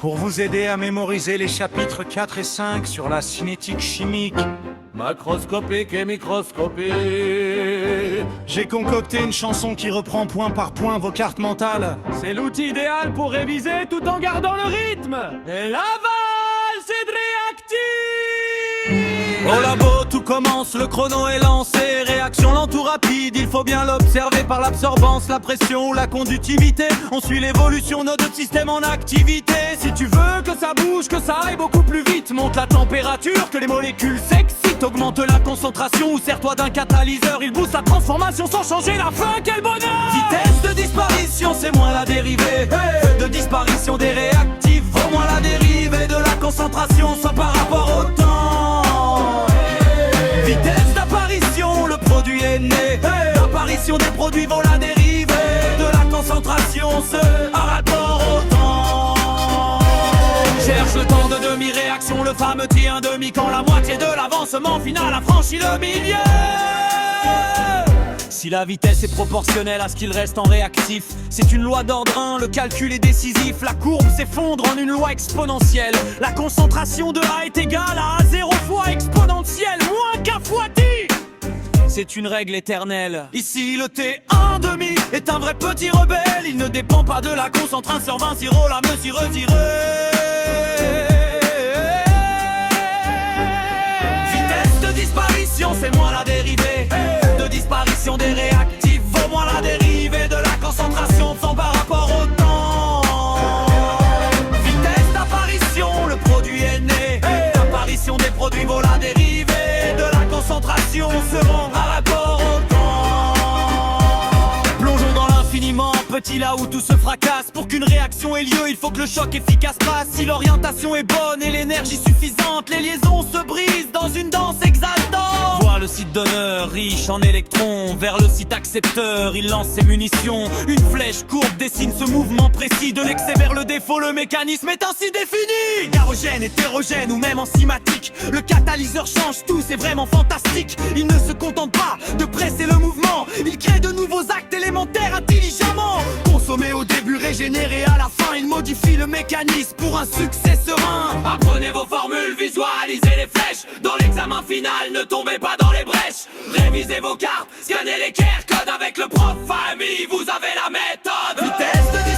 pour vous aider à mémoriser les chapitres 4 et 5 sur la cinétique chimique. Macroscopique et microscopique. J'ai concocté une chanson qui reprend point par point vos cartes mentales. C'est l'outil idéal pour réviser tout en gardant le rythme. Et l'aval, c'est de réactif. Au labo, tout commence, le chrono est lancé. Réaction lente ou rapide, il faut bien l'observer par l'absorbance, la pression ou la conductivité. On suit l'évolution, nos deux systèmes en activité. Si tu veux que ça bouge, que ça aille beaucoup plus vite, monte la température, que les molécules s'excitent, augmente la concentration ou sers-toi d'un catalyseur. Il booste la transformation sans changer la fin, quel bonheur! Vitesse de disparition, c'est moins la dérivée. De disparition des réactifs, vaut moins la dérivée de la concentration, soit par rapport au temps. Vitesse d'apparition, le produit est né. L'apparition des produits vaut la dérivée de la concentration, ce à rapport au temps. Cherche le temps de demi-réaction, le fameux T1,5 quand la moitié de l'avancement final a franchi le milieu. Si la vitesse est proportionnelle à ce qu'il reste en réactif, c'est une loi d'ordre 1, le calcul est décisif. La courbe s'effondre en une loi exponentielle. La concentration de A est égale à 0 fois exponentielle, moins qu'A fois 10. C'est une règle éternelle. Ici le T1,5 est un vrai petit rebelle. Il ne dépend pas de la concentration sur 20, sirop la me s'y retirer. Vitesse de disparition, c'est moins la dérivée de disparition des réactifs, vaut moins la dérivée de la concentration sans par rapport au temps. Vitesse d'apparition, le produit est né. L'apparition des produits vaut la dérivée de la concentration seront par rapport au temps. Plongeons dans l'infiniment petit là où tout se fracasse. Pour qu'une réaction ait lieu, il faut que le choc efficace passe. Si l'orientation est bonne et l'énergie suffisante, les liaisons se brisent dans une danse exaltante. Vois le site donneur, riche en électrons, vers le site accepteur, il lance ses munitions. Une flèche courbe dessine ce mouvement précis. De l'excès vers le défaut, le mécanisme est ainsi défini. Garogène, hétérogène ou même enzymatique, le catalyseur change tout, c'est vraiment fantastique. Il ne se contente pas de presser le mouvement, il crée de nouveaux actes élémentaires intelligemment. Consommé au début, régénéré à la fin, il modifie le mécanisme pour un succès serein. Apprenez vos formules, visualisez les flèches. Dans l'examen final, ne tombez pas dans les brèches. Révisez vos cartes, scannez les QR codes avec le prof ami, vous avez la méthode. Vitesse de